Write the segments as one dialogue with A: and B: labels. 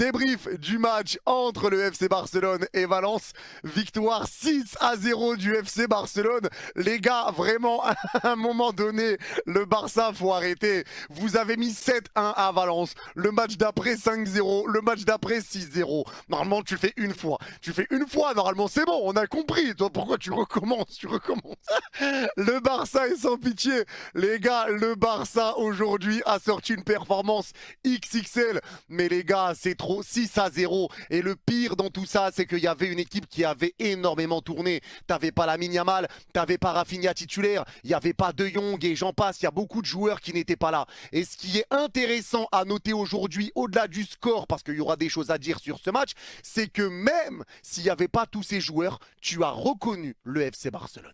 A: Débrief du match entre le FC Barcelone et Valence. Victoire 6-0 du FC Barcelone. Les gars, vraiment, à un moment donné, le Barça, faut arrêter. Vous avez mis 7-1 à Valence. Le match d'après, 5-0. Le match d'après, 6-0. Normalement, tu fais une fois. Tu fais une fois, normalement, c'est bon, on a compris. Toi, pourquoi tu recommences? Tu recommences. Le Barça est sans pitié. Les gars, le Barça, aujourd'hui, a sorti une performance XXL. Mais les gars, c'est trop. 6-0. Et le pire dans tout ça, c'est qu'il y avait une équipe qui avait énormément tourné. T'avais pas Lamine Yamal, t'avais pas Rafinha titulaire, il n'y avait pas De Jong et j'en passe. Il y a beaucoup de joueurs qui n'étaient pas là. Et ce qui est intéressant à noter aujourd'hui, au-delà du score, parce qu'il y aura des choses à dire sur ce match, c'est que même s'il n'y avait pas tous ces joueurs, tu as reconnu le FC Barcelone.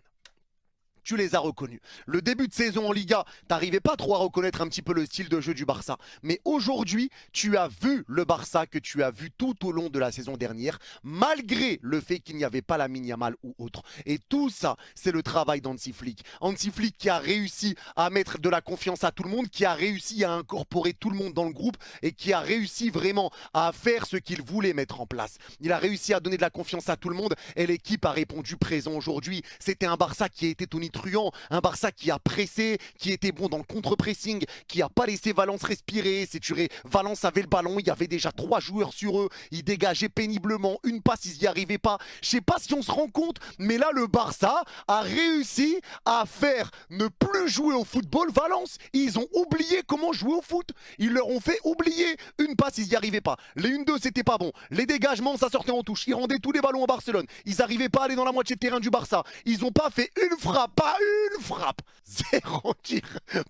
A: Tu les as reconnus. Le début de saison en Liga, t'arrivais pas trop à reconnaître un petit peu le style de jeu du Barça. Mais aujourd'hui, tu as vu le Barça que tu as vu tout au long de la saison dernière, malgré le fait qu'il n'y avait pas Lamine Yamal ou autre. Et tout ça, c'est le travail d'Hansi Flick. Hansi Flick qui a réussi à mettre de la confiance à tout le monde, qui a réussi à incorporer tout le monde dans le groupe et qui a réussi vraiment à faire ce qu'il voulait mettre en place. Il a réussi à donner de la confiance à tout le monde et l'équipe a répondu présent aujourd'hui. C'était un Barça qui était tonitruant, un Barça qui a pressé, qui était bon dans le contre-pressing, qui n'a pas laissé Valence respirer, s'éturer. Valence avait le ballon, il y avait déjà 3 joueurs sur eux, ils dégageaient péniblement, une passe, ils n'y arrivaient pas. Je sais pas si on se rend compte, mais là le Barça a réussi à faire ne plus jouer au football Valence. Ils ont oublié comment jouer au foot. Ils leur ont fait oublier. Une passe, ils n'y arrivaient pas. Les 1-2, c'était pas bon. Les dégagements, ça sortait en touche. Ils rendaient tous les ballons à Barcelone. Ils n'arrivaient pas à aller dans la moitié de terrain du Barça. Ils n'ont pas fait une frappe, pas une frappe. 0 tir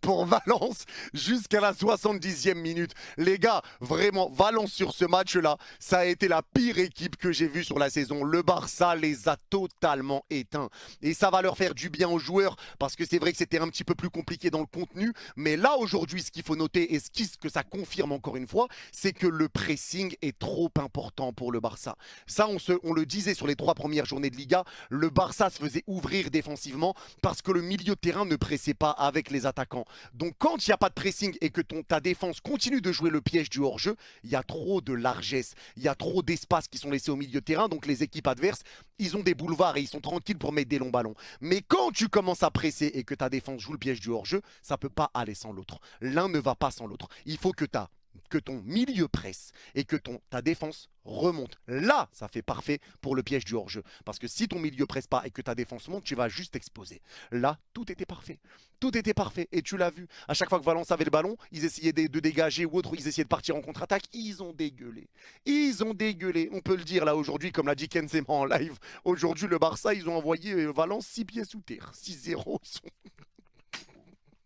A: pour Valence jusqu'à la 70e minute. Les gars, vraiment, Valence sur ce match-là, ça a été la pire équipe que j'ai vue sur la saison. Le Barça les a totalement éteints. Et ça va leur faire du bien aux joueurs parce que c'est vrai que c'était un petit peu plus compliqué dans le contenu. Mais là, aujourd'hui, ce qu'il faut noter et ce que ça confirme encore une fois, c'est que le pressing est trop important pour le Barça. Ça, on le disait sur les 3 premières journées de Liga, le Barça se faisait ouvrir défensivement parce que le milieu de terrain ne pressait pas avec les attaquants. Donc quand il n'y a pas de pressing et que ta défense continue de jouer le piège du hors-jeu, il y a trop de largesse, il y a trop d'espace qui sont laissés au milieu de terrain, donc les équipes adverses, ils ont des boulevards et ils sont tranquilles pour mettre des longs ballons. Mais quand tu commences à presser et que ta défense joue le piège du hors-jeu, ça ne peut pas aller sans l'autre. L'un ne va pas sans l'autre. Il faut que ton milieu presse et que ta défense remonte. Là, ça fait parfait pour le piège du hors-jeu. Parce que si ton milieu presse pas et que ta défense monte, tu vas juste exploser. Là, tout était parfait. Tout était parfait. Et tu l'as vu. À chaque fois que Valence avait le ballon, ils essayaient de dégager ou autre, ils essayaient de partir en contre-attaque. Ils ont dégueulé. Ils ont dégueulé. On peut le dire là aujourd'hui, comme l'a dit Ken Sema en live. Aujourd'hui, le Barça, ils ont envoyé Valence 6 pieds sous terre. 6-0. Ils sont